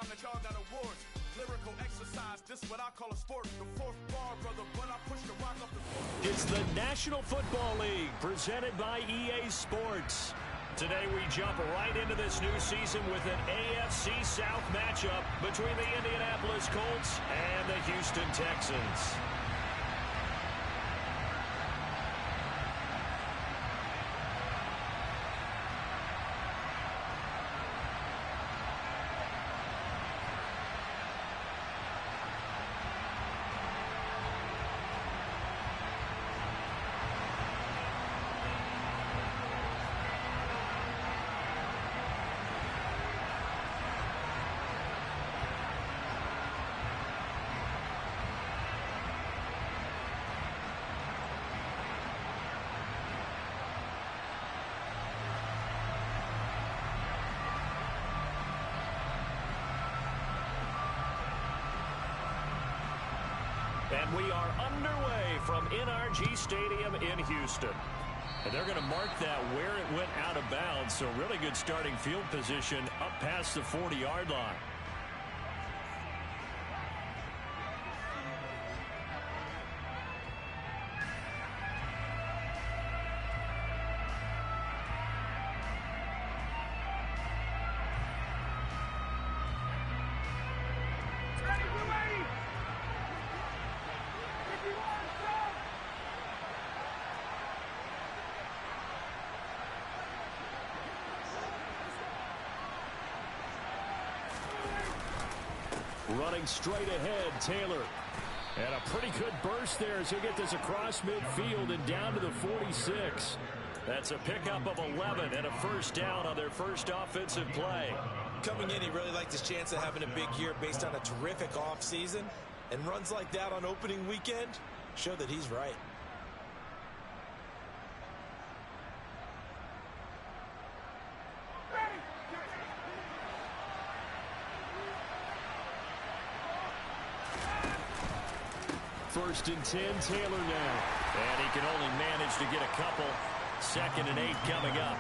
time that y'all got awards. Lyrical exercise, this what I call a sport. The fourth bar, brother, but I push the rock up the court. It's the National Football League, presented by EA Sports. Today we jump right into this new season with an AFC South matchup between the Indianapolis Colts and the Houston Texans. And we are underway from NRG Stadium in Houston. And they're going to mark that where it went out of bounds. So really good starting field position up past the 40-yard line. Running straight ahead, Taylor. And a pretty good burst there as he'll get this across midfield and down to the 46. That's a pickup of 11 and a first down on their first offensive play. Coming in, he really liked his chance of having a big year based on a terrific offseason. And runs like that on opening weekend show that he's right. First and 10, Taylor now. And he can only manage to get a couple. 2nd and 8 coming up.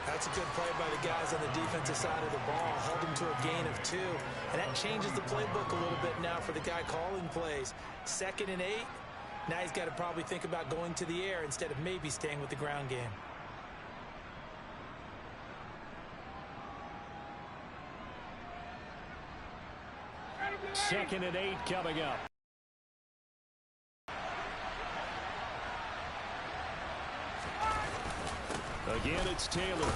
That's a good play by the guys on the defensive side of the ball. Held him to a gain of 2. And that changes the playbook a little bit now for the guy calling plays. 2nd and 8. Now he's got to probably think about going to the air instead of maybe staying with the ground game. Second and 8 coming up. Again, it's Taylor.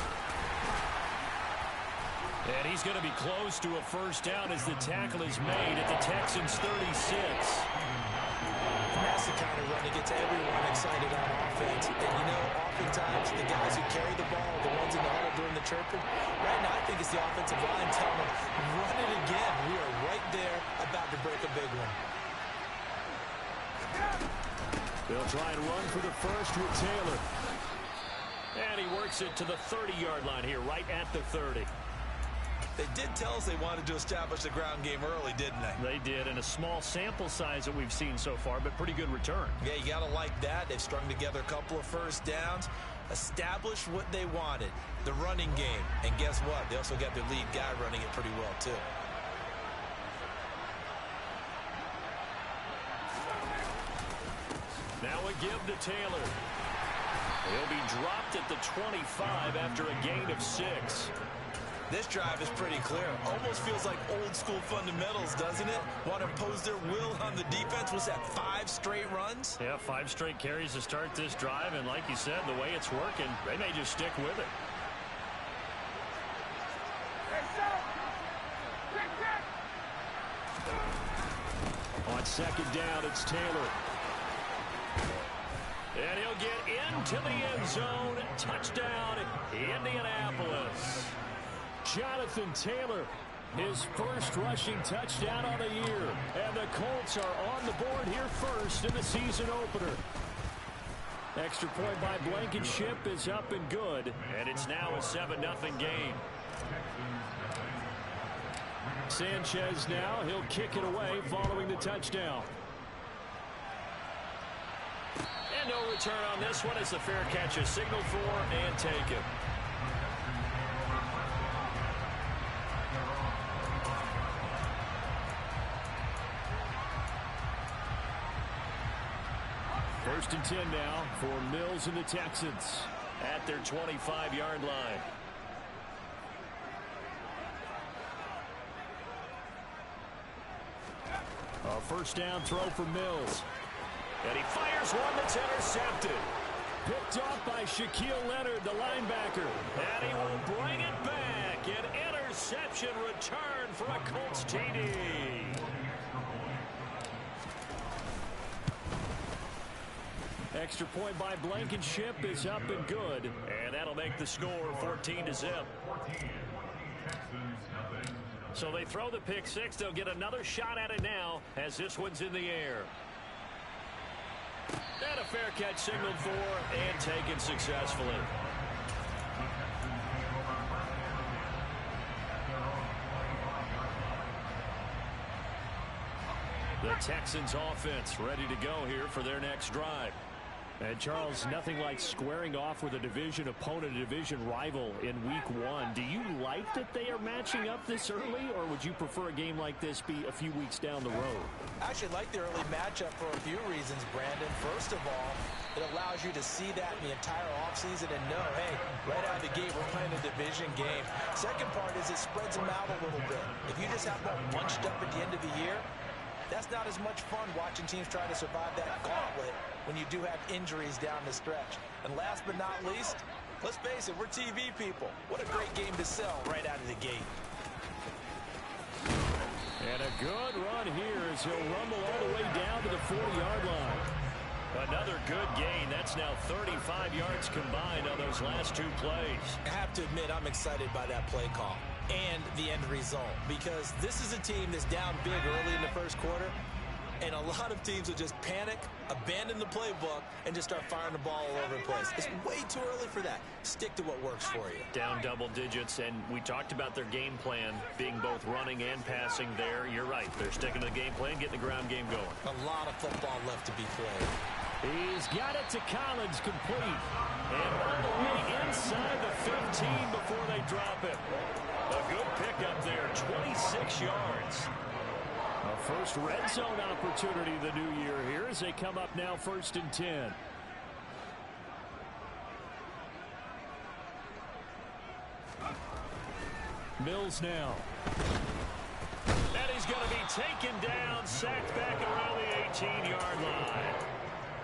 And he's going to be close to a first down as the tackle is made at the Texans' 36. And that's the kind of run that gets everyone excited on offense. And, you know, oftentimes the guys who carry the ball, the ones in the huddle during the chirping, right now I think it's the offensive line telling them, run it again. We are right there about to break a big one. They'll try and run for the first with Taylor. And he works it to the 30-yard line here, right at the 30. They did tell us they wanted to establish the ground game early, didn't they? They did, and a small sample size that we've seen so far, but pretty good return. Yeah, you got to like that. They've strung together a couple of first downs, established what they wanted, the running game. And guess what? They also got their lead guy running it pretty well, too. Now a give to Taylor. He'll be dropped at the 25 after a gain of 6. This drive is pretty clear. Almost feels like old school fundamentals, doesn't it? Want to impose their will on the defense. Was that 5 straight runs? Yeah, 5 straight carries to start this drive. And like you said, the way it's working, they may just stick with it. On second down, it's Taylor. And he'll get into the end zone. Touchdown, Indianapolis. Jonathan Taylor, his first rushing touchdown on the year. And the Colts are on the board here first in the season opener. Extra point by Blankenship is up and good. And it's now a 7-0 game. Sanchez now, he'll kick it away following the touchdown. And no return on this one as the fair catch is signaled for and taken. First and 10 now for Mills and the Texans at their 25-yard line. A first down throw for Mills. And he fires one that's intercepted. Picked off by Shaquille Leonard, the linebacker. And he will bring it back. An interception return for a Colts TD. Extra point by Blankenship is up and good. And that'll make the score 14-0. So they throw the pick six. They'll get another shot at it now as this one's in the air. And a fair catch signaled for and taken successfully. The Texans offense ready to go here for their next drive. And Charles, nothing like squaring off with a division opponent, a division rival in week one. Do you like that they are matching up this early, or would you prefer a game like this be a few weeks down the road? I actually like the early matchup for a few reasons, Brandon. First of all, it allows you to see that in the entire offseason and know, hey, right out of the gate, we're playing a division game. Second part is it spreads them out a little bit. If you just have them bunched up at the end of the year, that's not as much fun watching teams try to survive that gauntlet when you do have injuries down the stretch. And last but not least, let's face it, we're TV people. What a great game to sell right out of the gate. And a good run here as he'll rumble all the way down to the 40-yard line. Another good gain. That's now 35 yards combined on those last two plays. I have to admit, I'm excited by that play call and the end result, because this is a team that's down big early in the first quarter, and a lot of teams will just panic, abandon the playbook, and just start firing the ball all over the place. It's way too early for that. Stick to what works for you. Down double digits, and we talked about their game plan being both running and passing there. You're right. They're sticking to the game plan, getting the ground game going. A lot of football left to be played. He's got it to Collins, complete. And all the way inside the 15 before they drop it. A good pickup there, 26 yards. A first red zone opportunity the new year here as they come up now first and 10. Mills now. And he's going to be taken down, sacked back around the 18-yard line.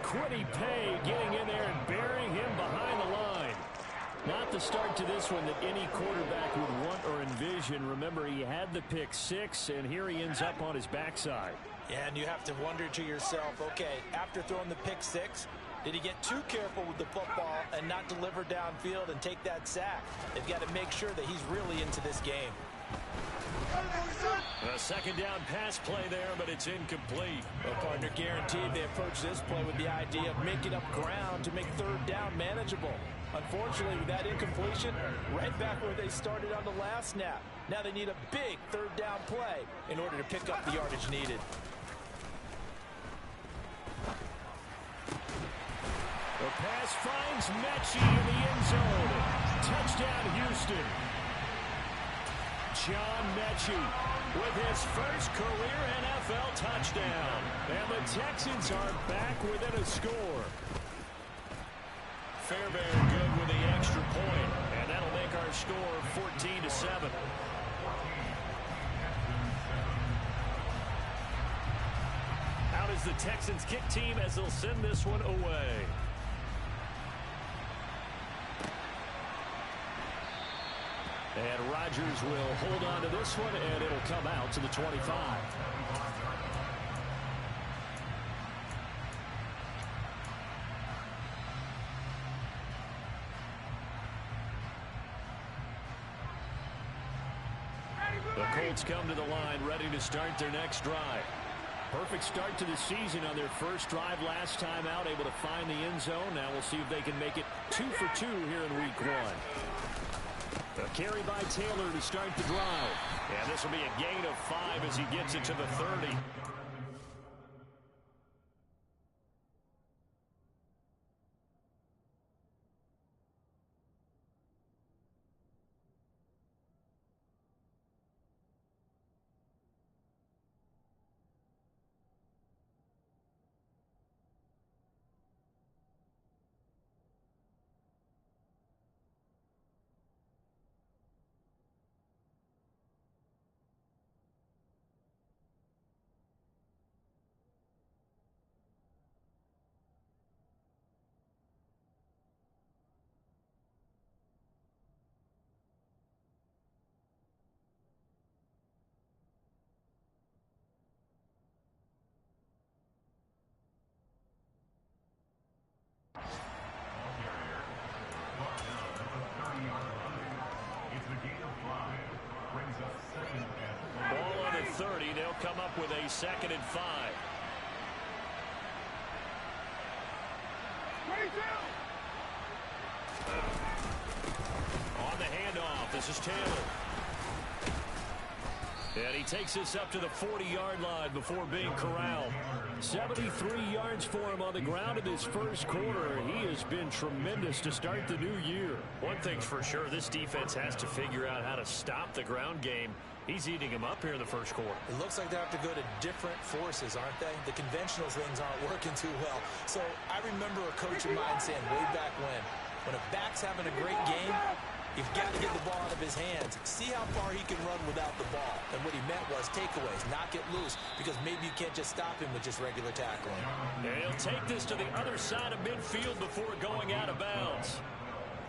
Quiddy Pay getting in there and burying him behind the line. Not the start to this one that any quarterback would want or envision. Remember, he had the pick six, and here he ends up on his backside. Yeah, and you have to wonder to yourself, okay, after throwing the pick six, did he get too careful with the football and not deliver downfield and take that sack? They've got to make sure that he's really into this game. A second down pass play there, but it's incomplete. Well, partner, guaranteed they approach this play with the idea of making up ground to make third down manageable. Unfortunately, with that incompletion, right back where they started on the last snap. Now they need a big third down play in order to pick up the yardage needed. The pass finds Mechie in the end zone. Touchdown, Houston. John Mechie with his first career NFL touchdown. And the Texans are back within a score. Fairbairn good with the extra point, and that'll make our score 14-7. Out is the Texans kick team as they'll send this one away. And Rodgers will hold on to this one, and it'll come out to the 25. The Colts come to the line, ready to start their next drive. Perfect start to the season on their first drive last time out, able to find the end zone. Now we'll see if they can make it 2 for 2 here in week one. A carry by Taylor to start the drive. And this will be a gain of 5 as he gets it to the 30. 30. They'll come up with a 2nd and 5. On the handoff, this is Taylor. And he takes this up to the 40-yard line before being corralled. 73 yards for him on the ground in his first quarter. He has been tremendous to start the new year. One thing's for sure, this defense has to figure out how to stop the ground game. He's eating him up here in the first quarter. It looks like they have to go to different forces, aren't they? The conventional things aren't working too well. So I remember a coach of mine saying way back when a back's having a great game, you've got to get the ball out of his hands. See how far he can run without the ball. And what he meant was takeaways, knock it loose, because maybe you can't just stop him with just regular tackling. And he'll take this to the other side of midfield before going out of bounds.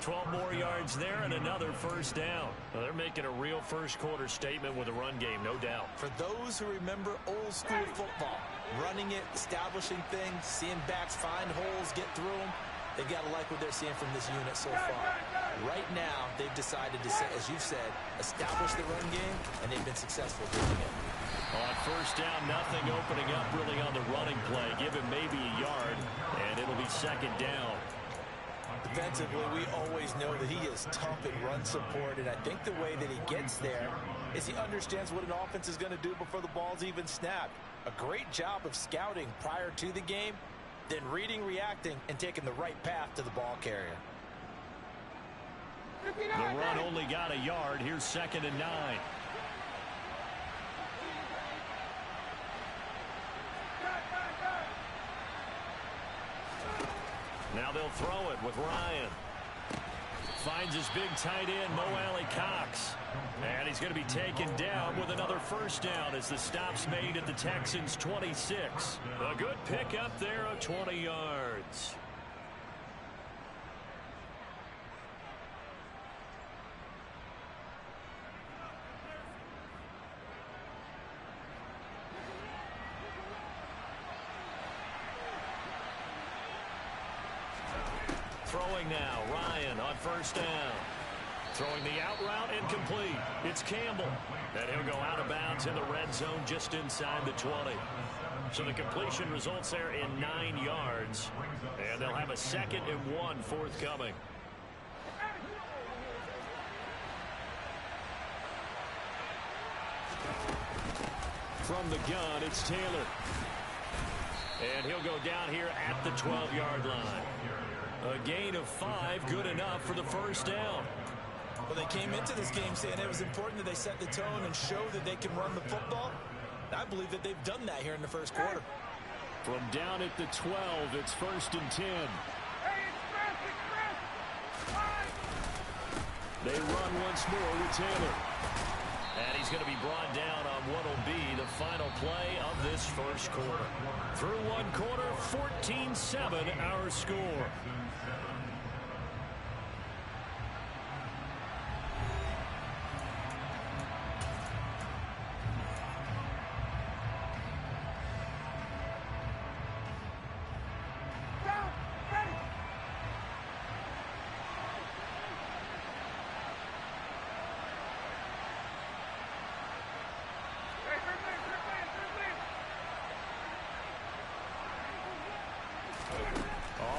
12 more yards there and another first down. Well, they're making a real first quarter statement with a run game, no doubt. For those who remember old school football, running it, establishing things, seeing backs find holes, get through them, they've got to like what they're seeing from this unit so far. Right now, they've decided to, as you've said, establish the run game, and they've been successful doing it. On first down, nothing opening up really on the running play. Give him maybe a yard, and it'll be 2nd down. Defensively, we always know that he is tough in run support, and I think the way that he gets there is he understands what an offense is going to do before the ball's even snapped. A great job of scouting prior to the game, then reading, reacting, and taking the right path to the ball carrier. The run only got a yard. Here's 2nd and 9. Now they'll throw it with Ryan. Finds his big tight end, Mo Alley-Cox. And he's going to be taken down with another first down as the stop's made at the Texans' 26. A good pickup there of 20 yards. Throwing now, Ryan on first down. Throwing the out route, incomplete. It's Campbell. And he'll go out of bounds in the red zone just inside the 20. So the completion results there in 9 yards. And they'll have a 2nd and 1 forthcoming. From the gun, it's Taylor. And he'll go down here at the 12-yard line. A gain of 5, good enough for the first down. Well, they came into this game saying it was important that they set the tone and show that they can run the football. I believe that they've done that here in the first quarter. From down at the 12, it's 1st and 10. They run once more with Taylor. And he's going to be brought down on what will be the final play of this first quarter. Through one quarter, 14-7 our score.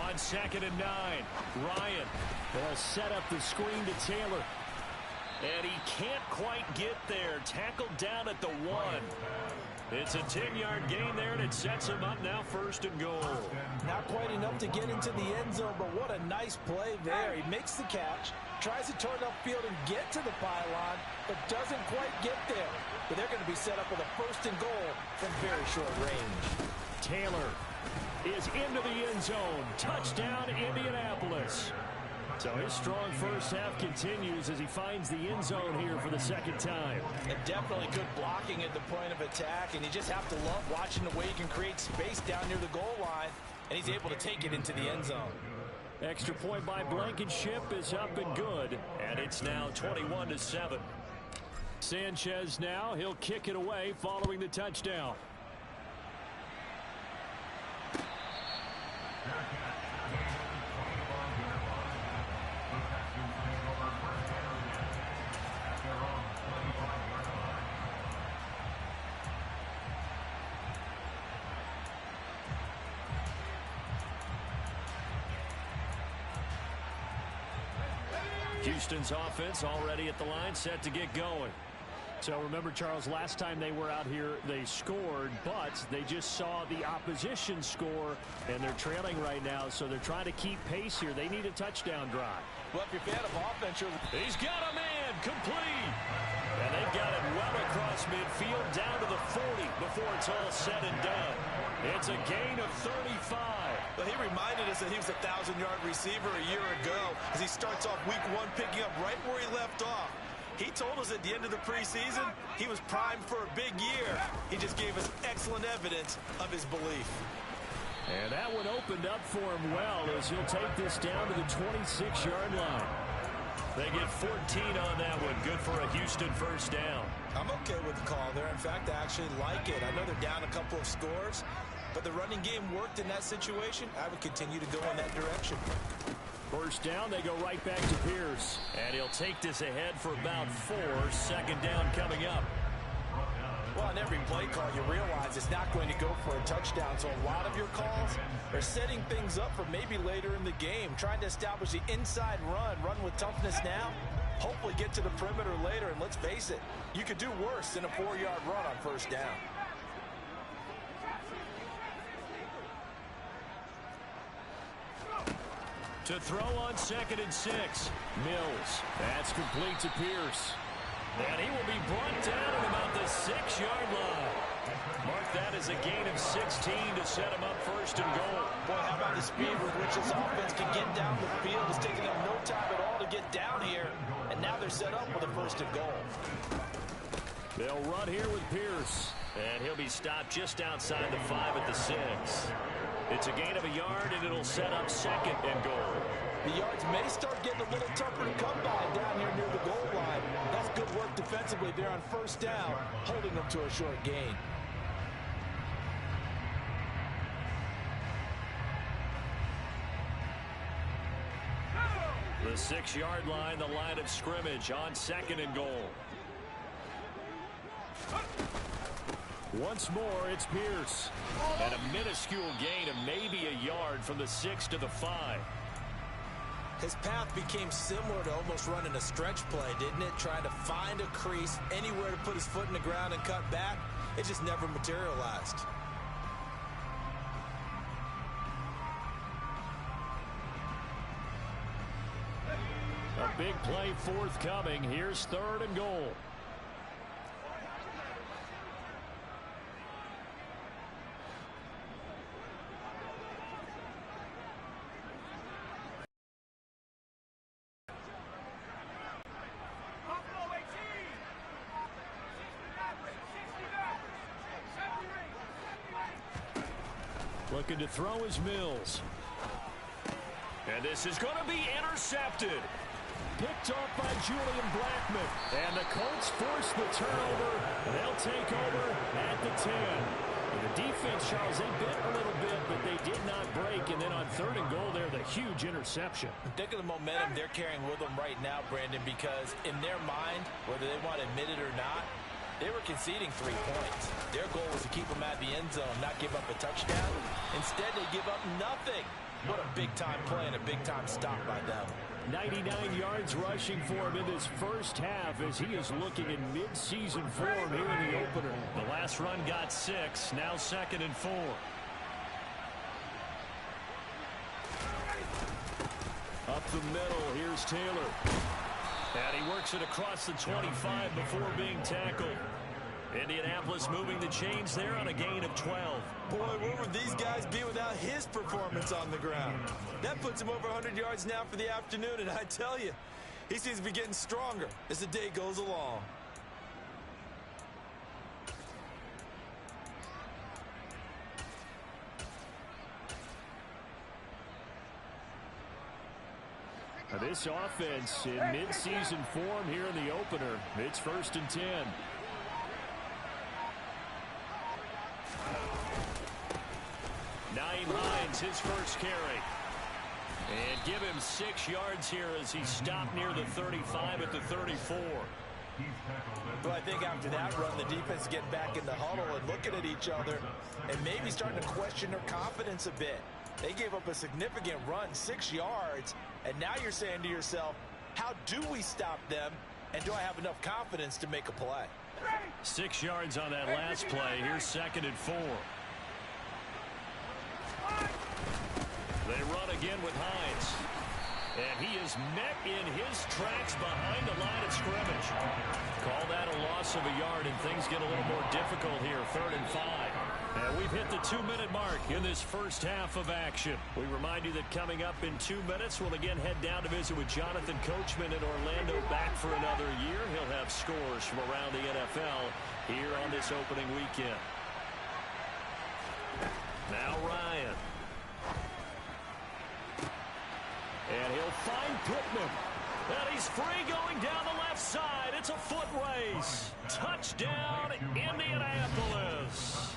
On 2nd and 9, Ryan will set up the screen to Taylor. And he can't quite get there. Tackled down at the 1. It's a 10-yard gain there, and it sets him up now 1st and goal. Not quite enough to get into the end zone, but what a nice play there. He makes the catch, tries to turn upfield and get to the pylon, but doesn't quite get there. But they're going to be set up with a 1st and goal from very short range. Taylor is into the end zone. Touchdown, Indianapolis. So his strong first half continues as he finds the end zone here for the 2nd time. And definitely good blocking at the point of attack, and you just have to love watching the way he can create space down near the goal line, and he's able to take it into the end zone. Extra point by Blankenship is up and good, and it's now 21-7. Sanchez now, he'll kick it away following the touchdown. Houston's offense already at the line, set to get going. So remember, Charles, last time they were out here, they scored, but they just saw the opposition score, and they're trailing right now, so they're trying to keep pace here. They need a touchdown drive. Well, if you're a fan of offense, he's got a man, complete. And they've got it well across midfield, down to the 40 before it's all said and done. It's a gain of 35. Well, he reminded us that he was a 1,000-yard receiver a year ago as he starts off week 1 picking up right where he left off. He told us at the end of the preseason he was primed for a big year. He just gave us excellent evidence of his belief. And that one opened up for him well as he'll take this down to the 26-yard line. They get 14 on that one. Good for a Houston first down. I'm okay with the call there. In fact, I actually like it. I know they're down a couple of scores, but the running game worked in that situation. I would continue to go in that direction. First down, they go right back to Pierce. And he'll take this ahead for about 4. Second down coming up. Well, on every play call, you realize it's not going to go for a touchdown. So a lot of your calls are setting things up for maybe later in the game, trying to establish the inside run with toughness now, hopefully get to the perimeter later. And let's face it, you could do worse than a 4-yard run on first down. To throw on 2nd and 6. Mills. That's complete to Pierce. And he will be brought down at about the 6-yard line. Mark that as a gain of 16 to set him up first and goal. Boy, how about the speed with which this offense can get down the field? It's taking them no time at all to get down here. And now they're set up with a first and goal. They'll run here with Pierce. And he'll be stopped just outside the 5 at the 6. It's a gain of a yard, and it'll set up 2nd and goal. The yards may start getting a little tougher to come by down here near the goal line. That's good work defensively there on first down, holding them to a short gain. The 6-yard line, the line of scrimmage on 2nd and goal. Once more, it's Pierce. And a minuscule gain of maybe a yard from the 6 to the 5. His path became similar to almost running a stretch play, didn't it? Trying to find a crease, anywhere to put his foot in the ground and cut back. It just never materialized. A big play forthcoming. Here's 3rd and goal. Looking to throw is Mills. And this is going to be intercepted. Picked off by Julian Blackman. And the Colts force the turnover. They'll take over at the 10. And the defense, Charles, they bit a little bit, but they did not break. And then on 3rd and goal there, the huge interception. Think of the momentum they're carrying with them right now, Brandon, because in their mind, whether they want to admit it or not, they were conceding 3 points. Their goal was to keep them at the end zone, not give up a touchdown. Instead, they give up nothing. What a big-time play and a big-time stop by them. 99 yards rushing for him in this first half as he is looking in mid-season form here in the opener. The last run got 6, now 2nd and 4. Up the middle, here's Taylor. And he works it across the 25 before being tackled. Indianapolis moving the chains there on a gain of 12. Boy, where would these guys be without his performance on the ground? That puts him over 100 yards now for the afternoon, and I tell you, he seems to be getting stronger as the day goes along. This offense in mid-season form here in the opener. It's 1st and 10. Naeem Hines, his first carry. And give him 6 yards here as he stopped near the 35 at the 34. Well, I think after that run, the defense is getting back in the huddle and looking at each other and maybe starting to question their confidence a bit. They gave up a significant run, 6 yards, and now you're saying to yourself, How do we stop them? And do I have enough confidence to make a play? 6 yards on that last play. Here's 2nd and 4. They run again with Hines. And he is met in his tracks behind the line of scrimmage. Call that a loss of a yard, and things get a little more difficult here. 3rd and 5. And we've hit the 2-minute mark in this first half of action. We remind you that coming up in 2 minutes, we'll again head down to visit with Jonathan Coachman in Orlando, back for another year. He'll have scores from around the NFL here on this opening weekend. Now Ryan. And he'll find Pittman. And he's free going down the left side. It's a foot race. Touchdown, Indianapolis.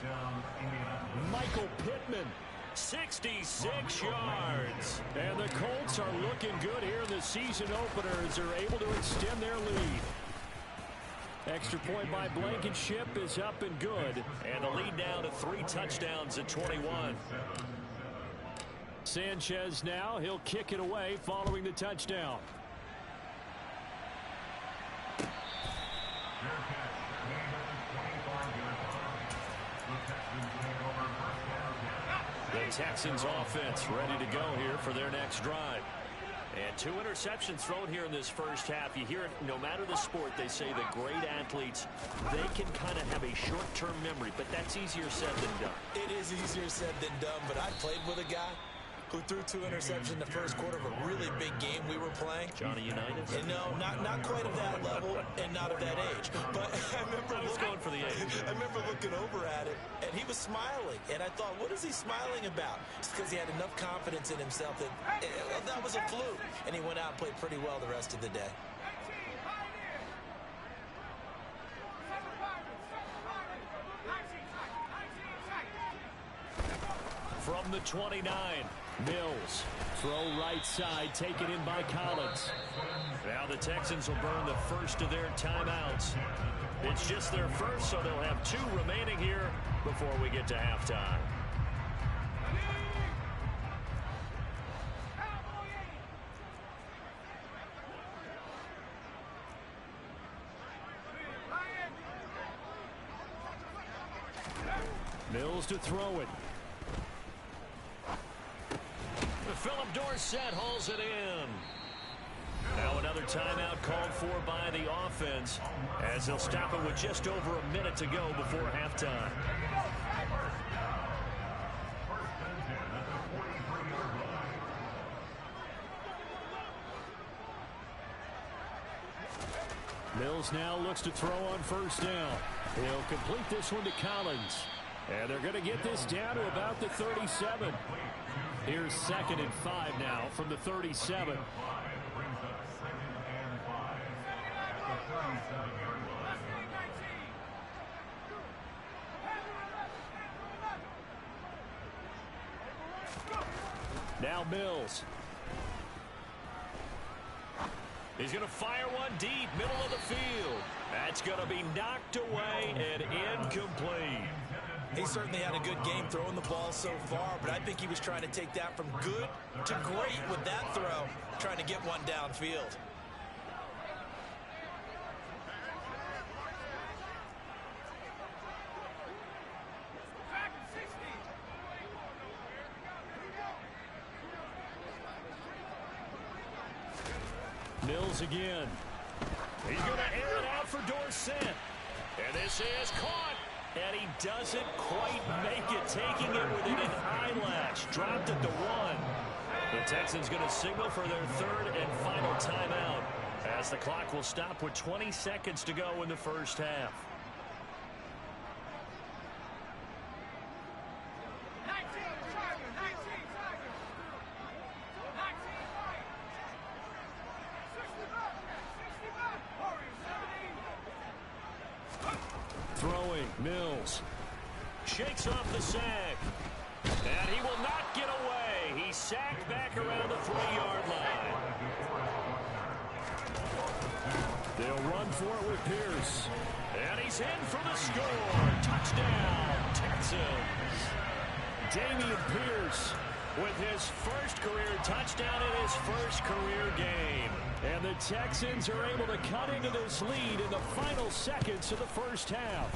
Michael Pittman, 66 yards. And the Colts are looking good here in the season openers. They're able to extend their lead. Extra point by Blankenship is up and good. And the lead down to 3 touchdowns at 21. Sanchez now, he'll kick it away following the touchdown. The Texans offense ready to go here for their next drive. And 2 interceptions thrown here in this first half. You hear it no matter the sport. They say that great athletes, they can kind of have a short-term memory, but that's easier said than done. It is easier said than done, but I played with a guy who threw 2 interceptions in the first quarter of a really big game we were playing. Johnny Unitas? And no, not quite of that level and not of that age. But I was going for the age. I remember looking over at it, and he was smiling. And I thought, what is he smiling about? It's because he had enough confidence in himself that was a fluke. And he went out and played pretty well the rest of the day. From the 29, Mills. Throw right side, taken in by Collins. Now the Texans will burn the first of their timeouts. It's just their first, so they'll have 2 remaining here before we get to halftime. Mills to throw it. Philip Dorsett hauls it in. Now another timeout called for by the offense, as they'll stop it with just over a minute to go before halftime. Mills now looks to throw on first down. He'll complete this one to Collins. And they're going to get this down to about the 37. Here's 2nd and 5 now from the 37. Now Mills. He's going to fire one deep, middle of the field. That's going to be knocked away and incomplete. He certainly had a good game throwing the ball so far, but I think he was trying to take that from good to great with that throw, trying to get one downfield. Mills again. He's going to air it out for Dorsett. And this is caught. And he doesn't quite make it, taking it within an eyelash. Dropped at the 1. The Texans going to signal for their 3rd and final timeout, as the clock will stop with 20 seconds to go in the first half. Throwing, Mills. Shakes off the sack. And he will not get away. He's sacked back around the 3-yard line. They'll run for it with Pierce. And he's in for the score. Touchdown, Texans. Dameon Pierce with his first career touchdown in his first career game. And the Texans are able to cut into this lead in the final seconds of the first half.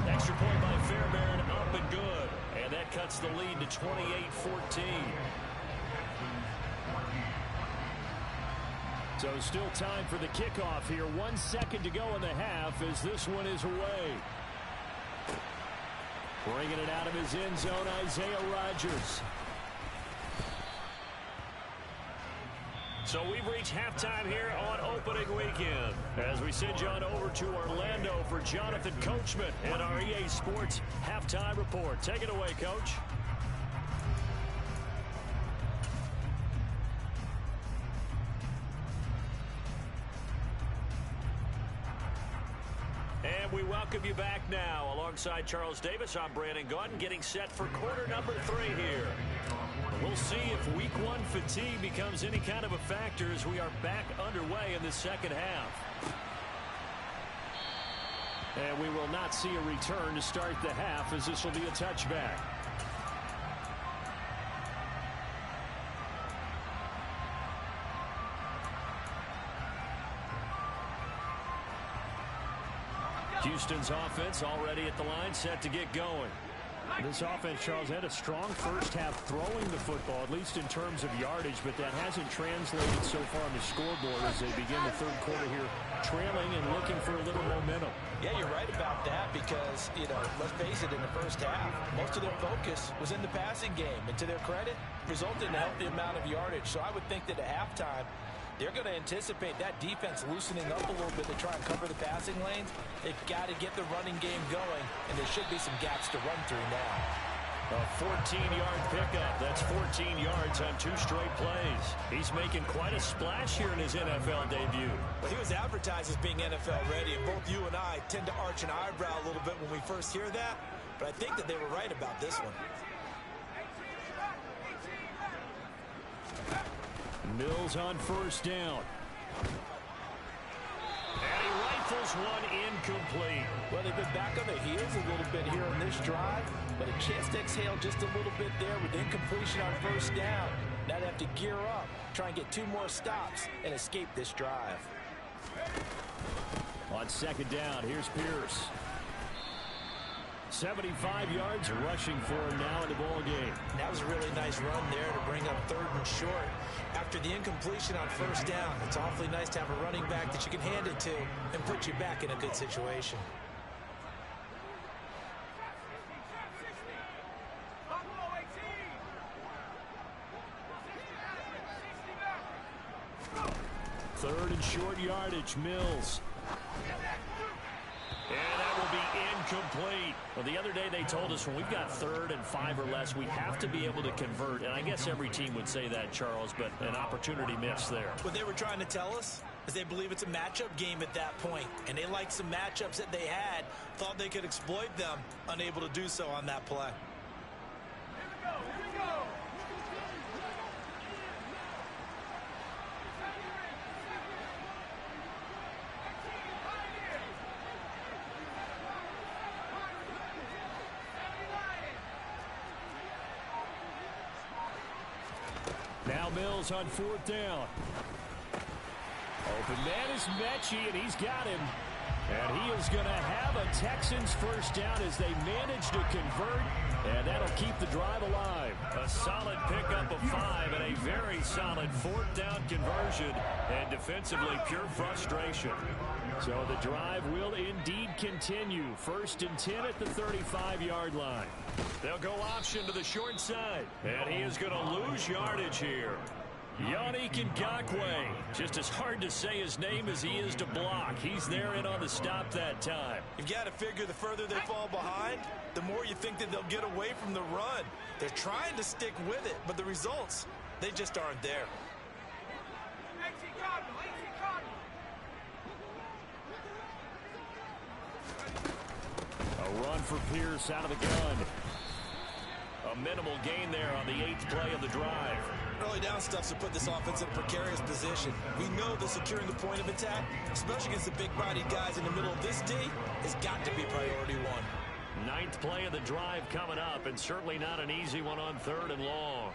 Extra point by Fairbairn, up and good. And that cuts the lead to 28-14. So still time for the kickoff here. 1 second to go in the half as this one is away. Bringing it out of his end zone, Isaiah Rodgers. So we've reached halftime here on opening weekend. As we send you on over to Orlando for Jonathan Coachman and our EA Sports halftime report. Take it away, Coach. And we welcome you back now. Alongside Charles Davis, I'm Brandon Gotw, getting set for quarter number 3 here. We'll see if week 1 fatigue becomes any kind of a factor as we are back underway in the second half. And we will not see a return to start the half as this will be a touchback. Houston's offense already at the line, set to get going. This offense, Charles, had a strong first half throwing the football, at least in terms of yardage, but that hasn't translated so far on the scoreboard as they begin the third quarter here, trailing and looking for a little momentum. Yeah, you're right about that because, let's face it, in the first half, most of their focus was in the passing game. And to their credit, resulted in a healthy amount of yardage. So I would think that at halftime, they're going to anticipate that defense loosening up a little bit to try and cover the passing lanes. They've got to get the running game going, and there should be some gaps to run through now. A 14-yard pickup. That's 14 yards on 2 straight plays. He's making quite a splash here in his NFL debut. Well, he was advertised as being NFL ready, and both you and I tend to arch an eyebrow a little bit when we first hear that, but I think that they were right about this one. Mills on first down. And he rifles one incomplete. Well, they've been back on their heels a little bit here on this drive, but a chance to exhale just a little bit there with incompletion on first down. Now they have to gear up, try and get 2 more stops, and escape this drive. On second down, here's Pierce. 75 yards rushing for him now in the ball game. That was a really nice run there to bring up 3rd and short. After the incompletion on first down, it's awfully nice to have a running back that you can hand it to and put you back in a good situation. Third and short yardage, Mills. And that will be incomplete. Well, the other day they told us when we've got 3rd and 5 or less, we have to be able to convert. And I guess every team would say that, Charles, but an opportunity missed there. What they were trying to tell us is they believe it's a matchup game at that point. And they liked some matchups that they had, thought they could exploit them, unable to do so on that play. Here we go. Now Mills on 4th down. Open man is Mechie, and he's got him. And he is going to have a Texans first down as they manage to convert, and that'll keep the drive alive. A solid pickup of 5 and a very solid 4th down conversion, and defensively pure frustration. So the drive will indeed continue. 1st and 10 at the 35-yard line. They'll go option to the short side, and he is going to lose yardage here. Yannick Gotw, just as hard to say his name as he is to block. He's there in on the stop that time. You've got to figure the further they fall behind, the more you think that they'll get away from the run. They're trying to stick with it, but the results, they just aren't there. A run for Pierce out of the gun. A minimal gain there on the 8th play of the drive. Early down stuffs to put this offense in a precarious position. We know that securing the point of attack, especially against the big-bodied guys in the middle of this D, has got to be priority 1. Ninth play of the drive coming up, and certainly not an easy one on 3rd and long.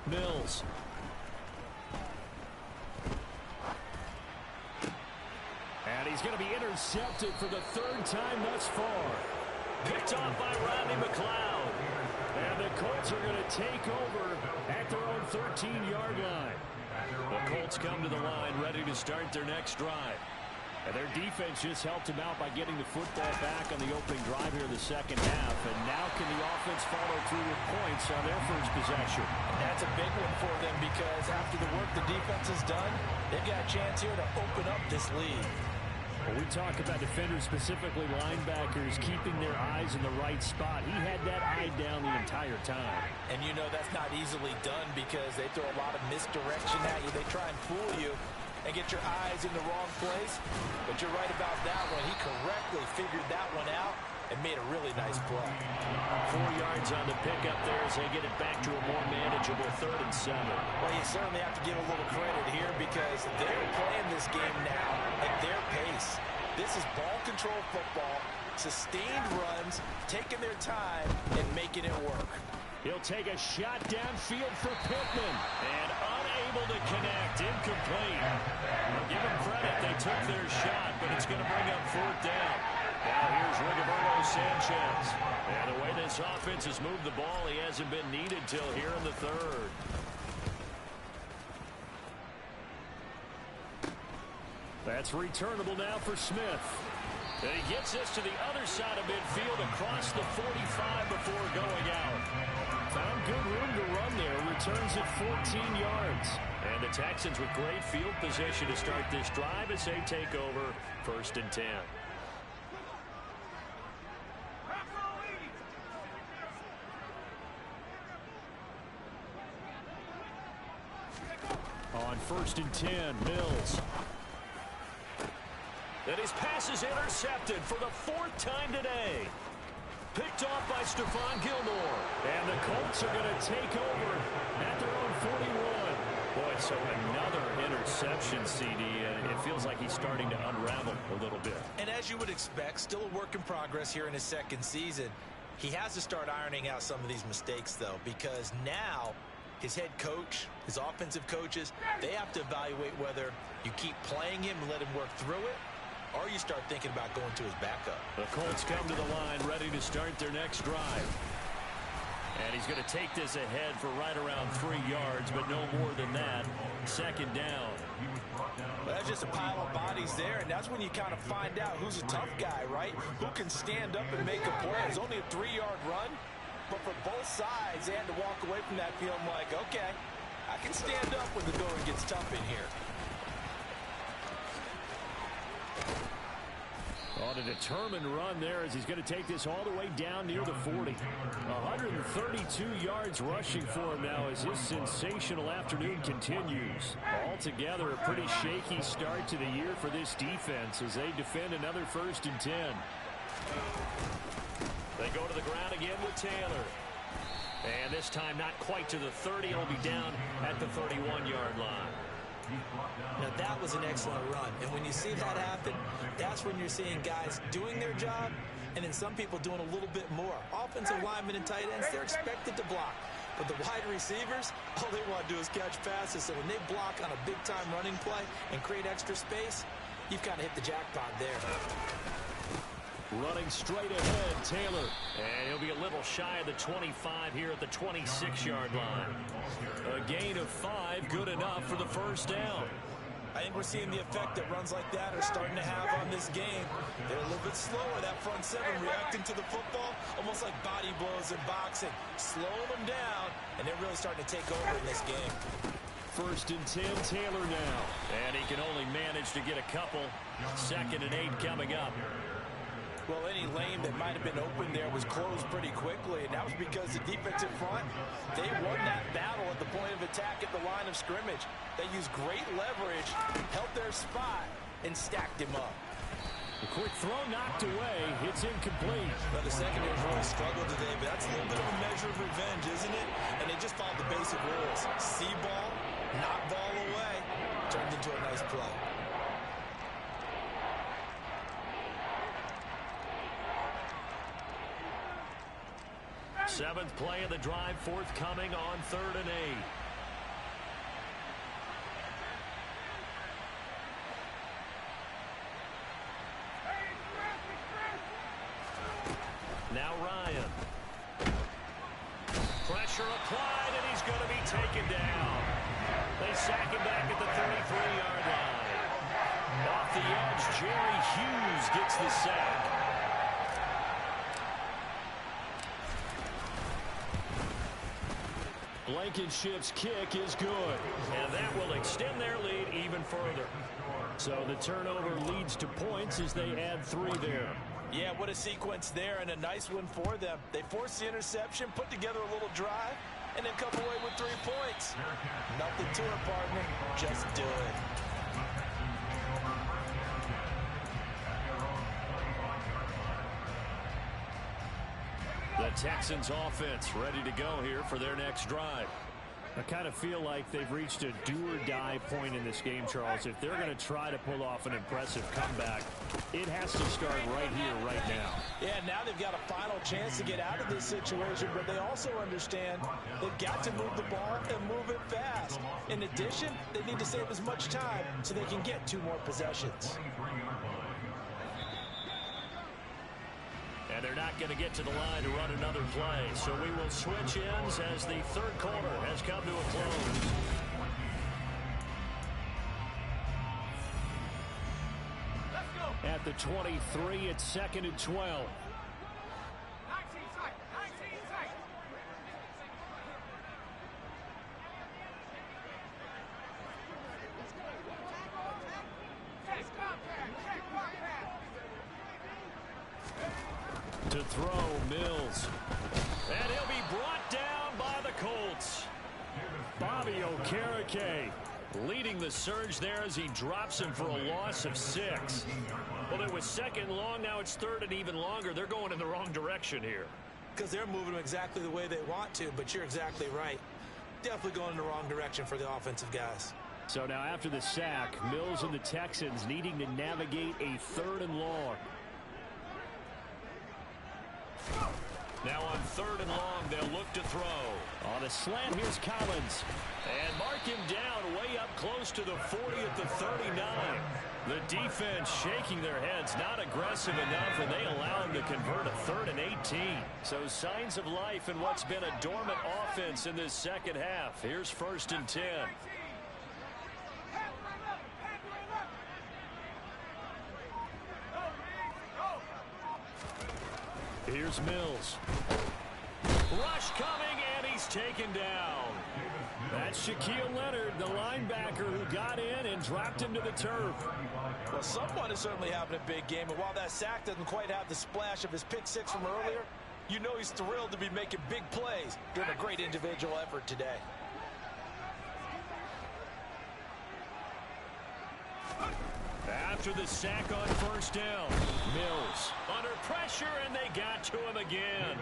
Mills. And he's going to be intercepted for the 3rd time thus far. Picked off by Rodney McLeod. And the Colts are going to take over at their own 13-yard line. The Colts come to the line ready to start their next drive. And their defense just helped him out by getting the football back on the opening drive here in the second half. And now can the offense follow through with points on their first possession? That's a big one for them because after the work the defense has done, they've got a chance here to open up this lead. When we talk about defenders, specifically linebackers, keeping their eyes in the right spot, he had that eye down the entire time. And you know that's not easily done because they throw a lot of misdirection at you. They try and fool you and get your eyes in the wrong place. But you're right about that one. He correctly figured that one out and made a really nice play. 4 yards on the pickup there as they get it back to a more manageable 3rd and 7. Well, you certainly have to give a little credit here because they're playing this game now at their pace. This is ball control football, sustained runs, taking their time, and making it work. He'll take a shot downfield for Pittman. And unable to connect, incomplete. Give them credit, they took their shot, but it's going to bring up 4th down. Now here's Rigoberto Sanchez. And the way this offense has moved the ball, he hasn't been needed till here in the 3rd. That's returnable now for Smith. And he gets this to the other side of midfield across the 45 before going out. Found good room to run there. Returns at 14 yards. And the Texans with great field position to start this drive as they take over 1st and 10. On 1st and 10, Mills. And his pass is intercepted for the 4th time today. Picked off by Stephon Gilmore. And the Colts are going to take over at their own 41. Boy, so another interception, CD. It feels like he's starting to unravel a little bit. And as you would expect, still a work in progress here in his 2nd season. He has to start ironing out some of these mistakes, though, because now his head coach, his offensive coaches, they have to evaluate whether you keep playing him and let him work through it, or you start thinking about going to his backup. The Colts come to the line ready to start their next drive. And he's going to take this ahead for right around 3 yards, but no more than that. 2nd down. Well, that's just a pile of bodies there, and that's when you kind of find out who's a tough guy, right? Who can stand up and make a play. It's only a 3-yard run, but for both sides, they had to walk away from that feeling like, okay, I can stand up when the going gets tough in here. On a determined run there as he's going to take this all the way down near the 40. 132 yards rushing for him now as his sensational afternoon continues. Altogether, a pretty shaky start to the year for this defense as they defend another 1st and 10. They go to the ground again with Taylor. And this time not quite to the 30. It'll be down at the 31-yard line. Now, that was an excellent run. And when you see that happen, that's when you're seeing guys doing their job and then some people doing a little bit more. Offensive linemen and tight ends, they're expected to block. But the wide receivers, all they want to do is catch passes. So when they block on a big-time running play and create extra space, you've kind of hit the jackpot there. Running straight ahead, Taylor. And he'll be a little shy of the 25 here at the 26-yard line. A gain of 5, good enough for the 1st down. I think we're seeing the effect that runs like that are starting to have on this game. They're a little bit slower, that front 7 reacting to the football, almost like body blows in boxing. Slowing them down, and they're really starting to take over in this game. 1st and 10, Taylor now. And he can only manage to get a couple. 2nd and 8 coming up. Well, any lane that might have been open there was closed pretty quickly, and that was because the defensive front, they won that battle at the point of attack at the line of scrimmage. They used great leverage, held their spot, and stacked him up. A quick throw knocked away. It's incomplete. Now, the secondary's really struggled today, but that's a little bit of a measure of revenge, isn't it? And they just followed the basic rules. See ball, knock ball away, turned into a nice play. Seventh play of the drive forthcoming on 3rd and 8. Now Ryan. Pressure applied, and he's going to be taken down. They sack him back at the 33-yard line. Off the edge, Jerry Hughes gets the sack. Blankenship's kick is good, and that will extend their lead even further. So the turnover leads to points as they add 3 there. Yeah, what a sequence there, and a nice one for them. They forced the interception, put together a little drive, and then come away with 3 points. Nothing to it, partner. Just do it. The Texans offense ready to go here for their next drive. I kind of feel like they've reached a do-or-die point in this game, Charles. If they're going to try to pull off an impressive comeback, it has to start right here, right now. Yeah, now they've got a final chance to get out of this situation, but they also understand they've got to move the ball and move it fast. In addition, they need to save as much time so they can get 2 more possessions. And they're not going to get to the line to run another play. So we will switch ends as the 3rd quarter has come to a close. At the 23, it's 2nd and 12. To throw, Mills. And he'll be brought down by the Colts. Bobby Okereke leading the surge there as he drops him for a loss of 6. Well, it was 2nd and long. Now it's 3rd and even longer. They're going in the wrong direction here. Because they're moving them exactly the way they want to, but you're exactly right. Definitely going in the wrong direction for the offensive guys. So now after the sack, Mills and the Texans needing to navigate a 3rd and long. Now on 3rd and long, they'll look to throw. On a slant, here's Collins. And mark him down way up close to the 40 at the 39. The defense shaking their heads, not aggressive enough, and they allow him to convert a 3rd and 18. So signs of life in what's been a dormant offense in this second half. Here's 1st and 10. Here's Mills. Rush coming, and he's taken down. That's Shaquille Leonard, the linebacker who got in and dropped him to the turf. Well, someone is certainly having a big game, and while that sack doesn't quite have the splash of his pick 6 from earlier, you know he's thrilled to be making big plays during a great individual effort today. After the sack on 1st down, Mills under pressure, and they got to him again.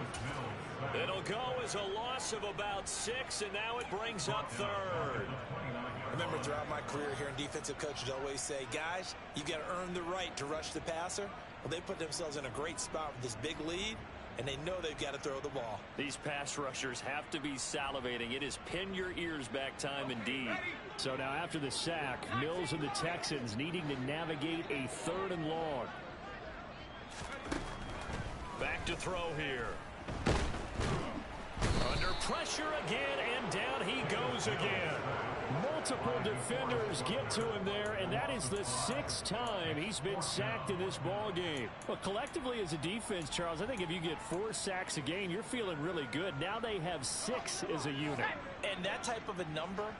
It'll go as a loss of about 6, and now it brings up 3rd. I remember throughout my career here in defensive coaches always say, guys, you got to earn the right to rush the passer. Well, they put themselves in a great spot with this big lead, and they know they've got to throw the ball. These pass rushers have to be salivating. It is pin your ears back time indeed. So now after the sack, Mills and the Texans needing to navigate a 3rd and long. Back to throw here. Under pressure again, and down he goes again. Multiple defenders get to him there, and that is the 6th time he's been sacked in this ball game. Well, collectively as a defense, Charles, I think if you get 4 sacks a game, you're feeling really good. Now they have 6 as a unit. And that type of a number,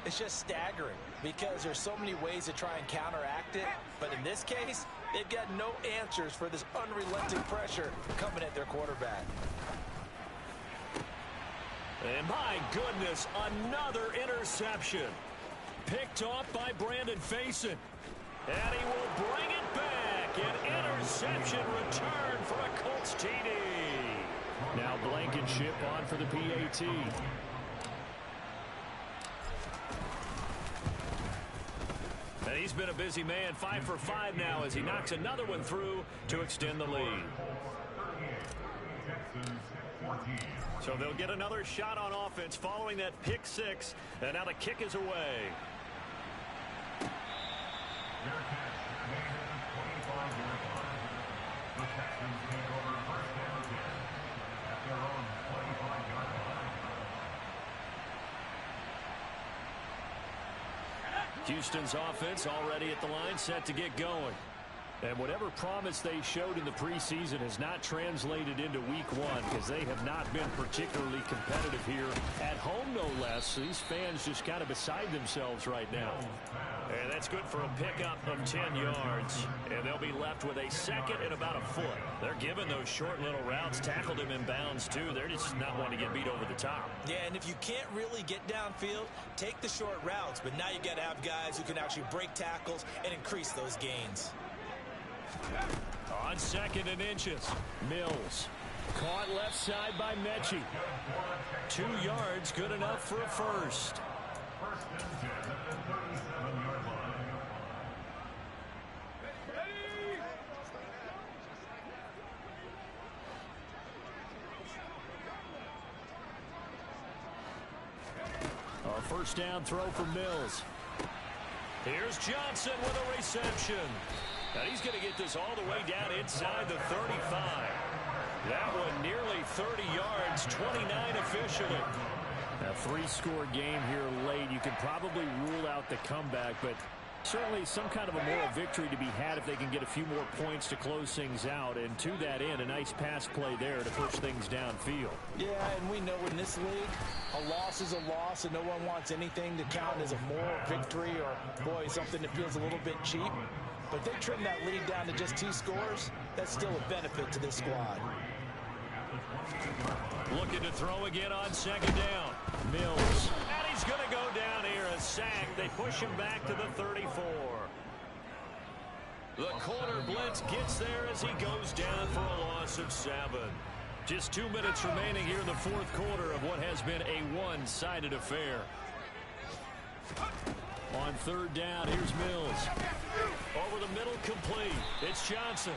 it's just staggering because there's so many ways to try and counteract it. But in this case, they've got no answers for this unrelenting pressure coming at their quarterback. And my goodness, another interception. Picked off by Brandon Faison. And he will bring it back. An interception return for a Colts TD. Now Blankenship on for the PAT. And he's been a busy man, 5 for 5 now as he knocks another one through to extend the lead. So they'll get another shot on offense following that pick six. And now the kick is away. Houston's offense already at the line, set to get going. And whatever promise they showed in the preseason has not translated into week one because they have not been particularly competitive here at home, no less. These fans just kind of beside themselves right now. And that's good for a pickup of 10 yards. And they'll be left with a second and about a foot. They're giving those short little routes, tackled him in bounds too. They're just not wanting to get beat over the top. Yeah, and if you can't really get downfield, take the short routes. But now you got to have guys who can actually break tackles and increase those gains. On second and inches, Mills. Caught left side by Mechie. 2 yards, good enough for a first. A first down throw for Mills. Here's Johnson with a reception. And he's going to get this all the way down inside the 35. That one nearly 30 yards, 29 officially. A 3-score game here late. You can probably rule out the comeback, but certainly some kind of a moral victory to be had if they can get a few more points to close things out. And to that end, a nice pass play there to push things downfield. Yeah, and we know in this league, a loss is a loss, and no one wants anything to count as a moral victory or, boy, something that feels a little bit cheap. But if they trim that lead down to just 2 scores, that's still a benefit to this squad. Looking to throw again on second down. Mills. And he's going to go down here, a sack. They push him back to the 34. The corner blitz gets there as he goes down for a loss of 7. Just 2 minutes remaining here in the fourth quarter of what has been a one-sided affair. On third down, here's Mills. Over the middle, complete. It's Johnson.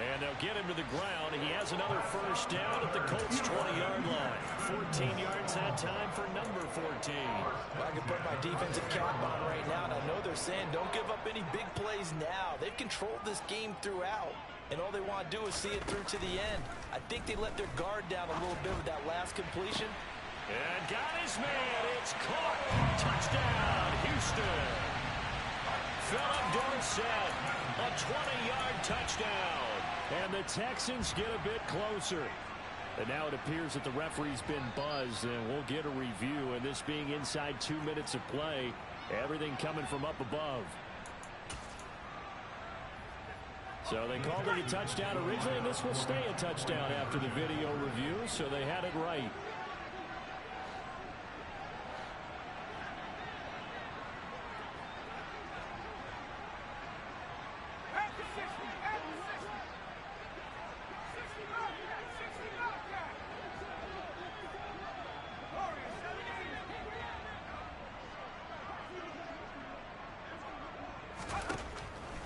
And they'll get him to the ground. He has another first down at the Colts' 20-yard line. 14 yards that time for number 14. Well, I can put my defensive cap on right now, and I know they're saying don't give up any big plays now. They've controlled this game throughout, and all they want to do is see it through to the end. I think they let their guard down a little bit with that last completion. And got his man. It's caught. Touchdown, Houston. Philip Dorsett, a 20-yard touchdown. And the Texans get a bit closer. And now it appears that the referee's been buzzed, and we'll get a review. And this being inside 2 minutes of play, everything coming from up above. So they called it a touchdown originally, and this will stay a touchdown after the video review, so they had it right.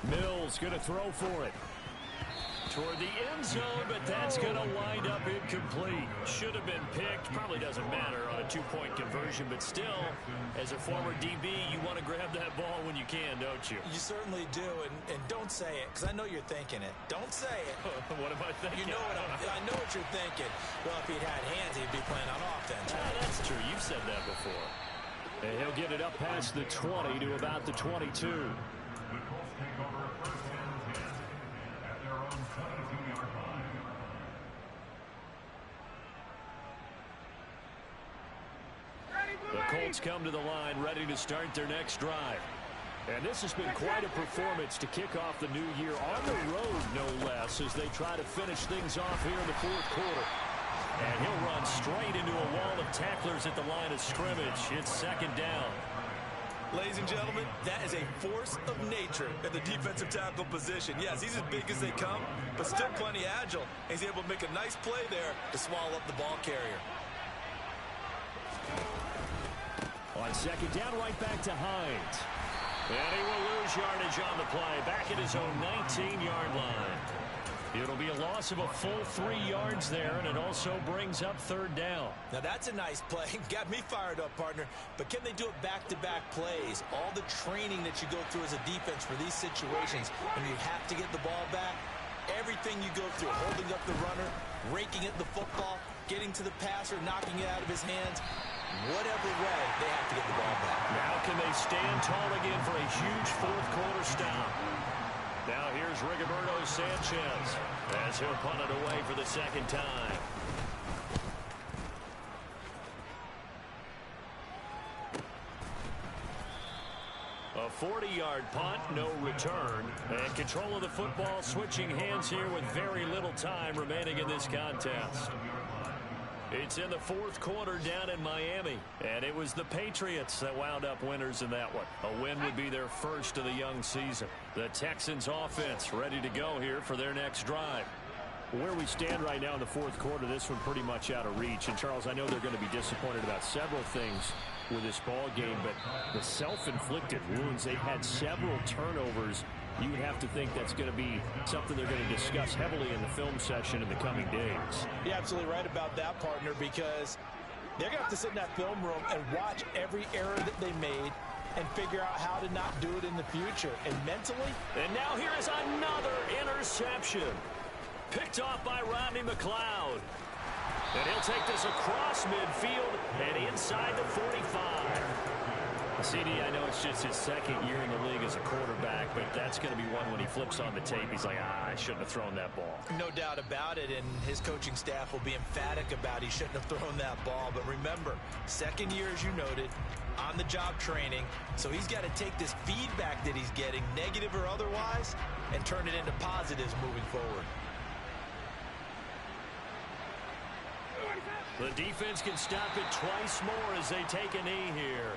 Mills going to throw for it. Toward the end zone, but that's going to wind up incomplete. Should have been picked. Probably doesn't matter on a 2-point conversion, but still, as a former DB, you want to grab that ball when you can, don't you? You certainly do, and don't say it, because I know you're thinking it. Don't say it. What am I thinking? You know I know what you're thinking. Well, if he'd had hands, he'd be playing on offense. Ah, that's true. You've said that before. And he'll get it up past the 20 to about the 22. The Colts come to the line ready to start their next drive. And this has been quite a performance to kick off the new year on the road, no less, as they try to finish things off here in the fourth quarter. And he'll run straight into a wall of tacklers at the line of scrimmage. It's second down. Ladies and gentlemen, that is a force of nature at the defensive tackle position. Yes, he's as big as they come, but still plenty agile. He's able to make a nice play there to swallow up the ball carrier. On second down, right back to Hines. And he will lose yardage on the play, back at his own 19-yard line. It'll be a loss of a full 3 yards there, and it also brings up 3rd down. Now, that's a nice play. Got me fired up, partner. But can they do it back-to-back plays? All the training that you go through as a defense for these situations, and you have to get the ball back. Everything you go through, holding up the runner, raking at the football, getting to the passer, knocking it out of his hands. Whatever way, they have to get the ball back. Now can they stand tall again for a huge 4th quarter stop? Now here's Rigoberto Sanchez as he'll punt it away for the 2nd time. A 40-yard punt, no return. And control of the football switching hands here with very little time remaining in this contest. It's in the 4th quarter down in Miami, and it was the Patriots that wound up winners in that one. A win would be their first of the young season. The Texans offense ready to go here for their next drive. Where we stand right now in the 4th quarter, this one pretty much out of reach. And, Charles, I know they're going to be disappointed about several things with this ball game, but the self-inflicted wounds, they've had several turnovers. You would have to think that's going to be something they're going to discuss heavily in the film session in the coming days. You're absolutely right about that, partner, because they're going to have to sit in that film room and watch every error that they made and figure out how to not do it in the future. And mentally... And now here is another interception. Picked off by Rodney McLeod. And he'll take this across midfield and inside the 45. CD, I know it's just his 2nd year in the league as a quarterback, but that's going to be one when he flips on the tape. He's like, I shouldn't have thrown that ball. No doubt about it, and his coaching staff will be emphatic about he shouldn't have thrown that ball. But remember, 2nd year, as you noted, on-the-job training, so he's got to take this feedback that he's getting, negative or otherwise, and turn it into positives moving forward. The defense can stop it twice more as they take a knee here.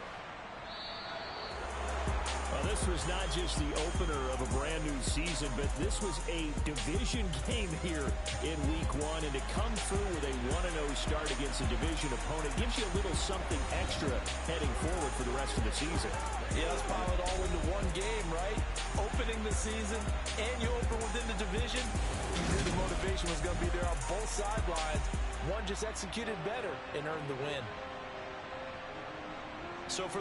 Well, this was not just the opener of a brand new season, but this was a division game here in week 1. And to come through with a 1-0 start against a division opponent gives you a little something extra heading forward for the rest of the season. Yeah, let's pile it all into one game, right? Opening the season, and you open within the division. You knew the motivation was going to be there on both sidelines. One just executed better and earned the win. So for the